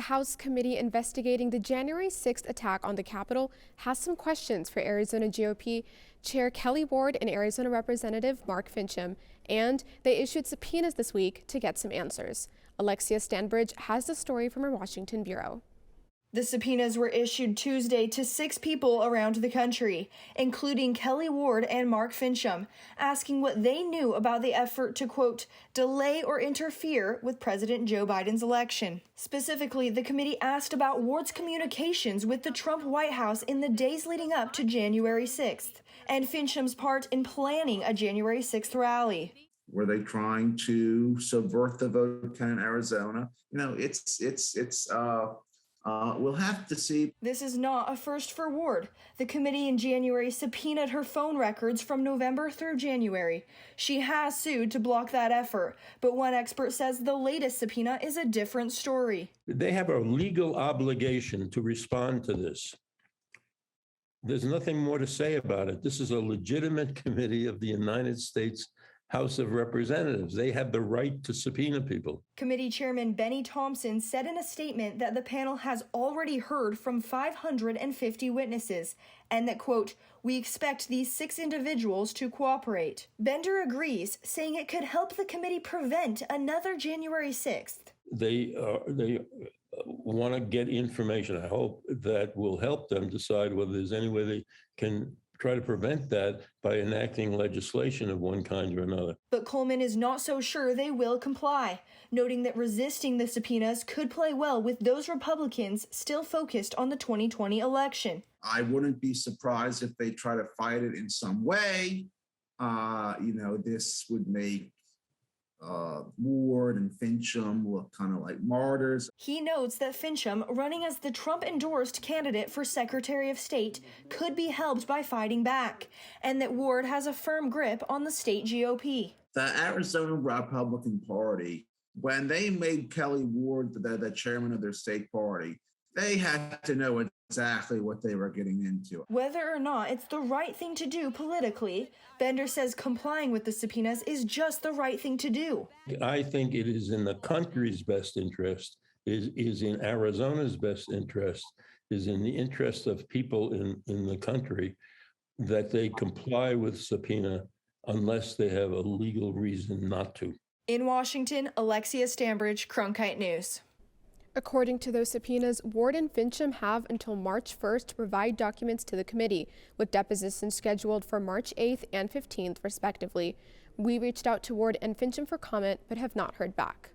House committee investigating the January 6th attack on the Capitol has some questions for Arizona GOP Chair Kelli Ward and Arizona Representative Mark Finchem, and they issued subpoenas this week to get some answers. Alexia Stanbridge has the story from our Washington bureau. The subpoenas were issued Tuesday to 6 people around the country, including Kelli Ward and Mark Finchem, asking what they knew about the effort to, quote, delay or interfere with President Joe Biden's election. Specifically, the committee asked about Ward's communications with the Trump White House in the days leading up to January 6th, and Finchem's part in planning a January 6th rally. Were they trying to subvert the vote count in Arizona? You know, we'll have to see. This is not a first for Ward. The committee in January subpoenaed her phone records from November through January. She has sued to block that effort, but one expert says the latest subpoena is a different story. They have a legal obligation to respond to this. There's nothing more to say about it. This is a legitimate committee of the United States House of Representatives. They have the right to subpoena people. Committee Chairman Benny Thompson said in a statement that the panel has already heard from 550 witnesses and that, quote, we expect these 6 individuals to cooperate. Bender agrees, saying it could help the committee prevent another January 6th. They want to get information, I hope, that will help them decide whether there's any way they can try to prevent that by enacting legislation of one kind or another. But Coleman is not so sure they will comply, noting that resisting the subpoenas could play well with those Republicans still focused on the 2020 election. I wouldn't be surprised if they try to fight it in some way. This would make Ward and Finchem look kind of like martyrs. He notes that Finchem, running as the Trump-endorsed candidate for Secretary of State, could be helped by fighting back, and that Ward has a firm grip on the state GOP. The Arizona Republican Party, when they made Kelli Ward the chairman of their state party, they had to know exactly what they were getting into. Whether or not it's the right thing to do politically, Bender says complying with the subpoenas is just the right thing to do. I think it is in the country's best interest, is in Arizona's best interest, is in the interest of people in the country that they comply with subpoena unless they have a legal reason not to. In Washington, Alexia Stanbridge, Cronkite News. According to those subpoenas, Ward and Finchem have until March 1st to provide documents to the committee, with depositions scheduled for March 8th and 15th, respectively. We reached out to Ward and Finchem for comment, but have not heard back.